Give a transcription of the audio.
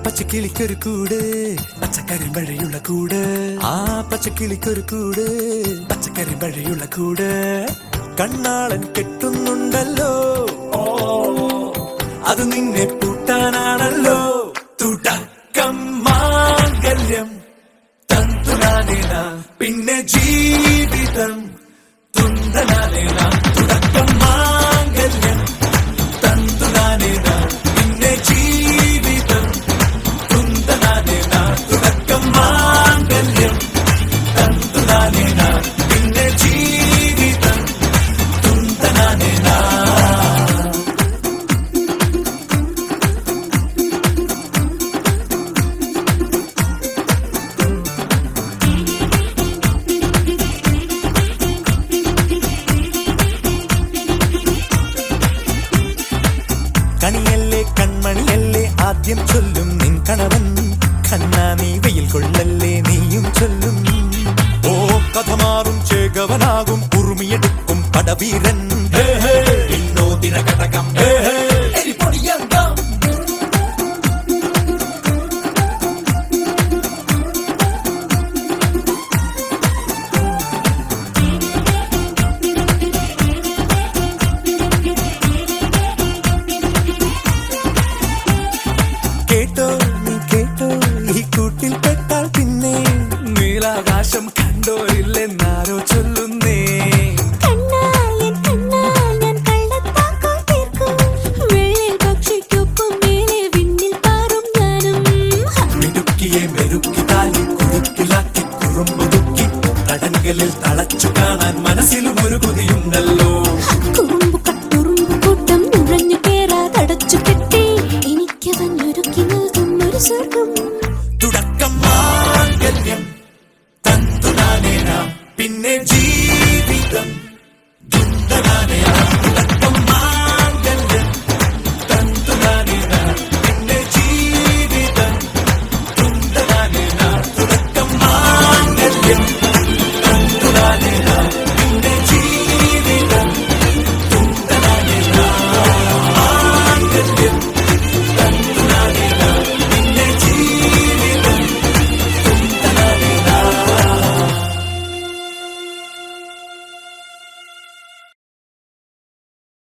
പച്ചക്കിളിക്കൊരു കൂട് പച്ചക്കറി മഴയുള്ള കൂട് ആ പച്ചക്കിളിക്കൊരു കൂട് പച്ചക്കറി മഴയുള്ള കൂട് കണ്ണാളൻ കെട്ടുന്നുണ്ടല്ലോ അത് നിന്നെ പൂട്ടാനാണല്ലോ തുടക്കം മാംഗല്യം തന്തുനാനേന പിന്നെ ജീവിതം തുന്തനാനേന തുടക്കം മാംഗല്യം തന്തുനാനേന പിന്നെ ജീവിതം തുന്തനാനേന തുടക്കം മാംഗല്യം തന്തുനാനേന പിന്നെ ജീവിതം തുന്തനാനേന. കണിയല്ലേ കൺമണിയല്ലേ ആദ്യം ചൊല്ലും നിൻ കണവൻ കണ്ണാ നീ വെയിൽ കൊള്ളല്ലേ നീയും ചൊല്ലും ഓ കഥ മാറും ചേകവനാകും ഉറുമിയെടുക്കും പടവീരൻ ദിന കടകം കേട്ടോ നീ കേട്ടോ ഈ കൂട്ടിൽ പെട്ടാൽ പിന്നെ നീലാകാശം കണ്ടോ ഇല്ലെന്നാരോ ചൊല്ലുന്നേ മിടുക്കിയെ മെരുക്കി താലി കുടുക്കിലാക്കി കുറുമ്പുതുക്കി തടങ്കലിൽ തളച്ചു കാണാൻ മനസ്സിലും ഒരു കൊതിയുണ്ടല്ലോ കൂട്ടം നുഴഞ്ഞു കേറാതടച്ചു കെട്ടി എനിക്ക് വന്നൊരുക്കി നൽകും ഒരു സ്വർഗം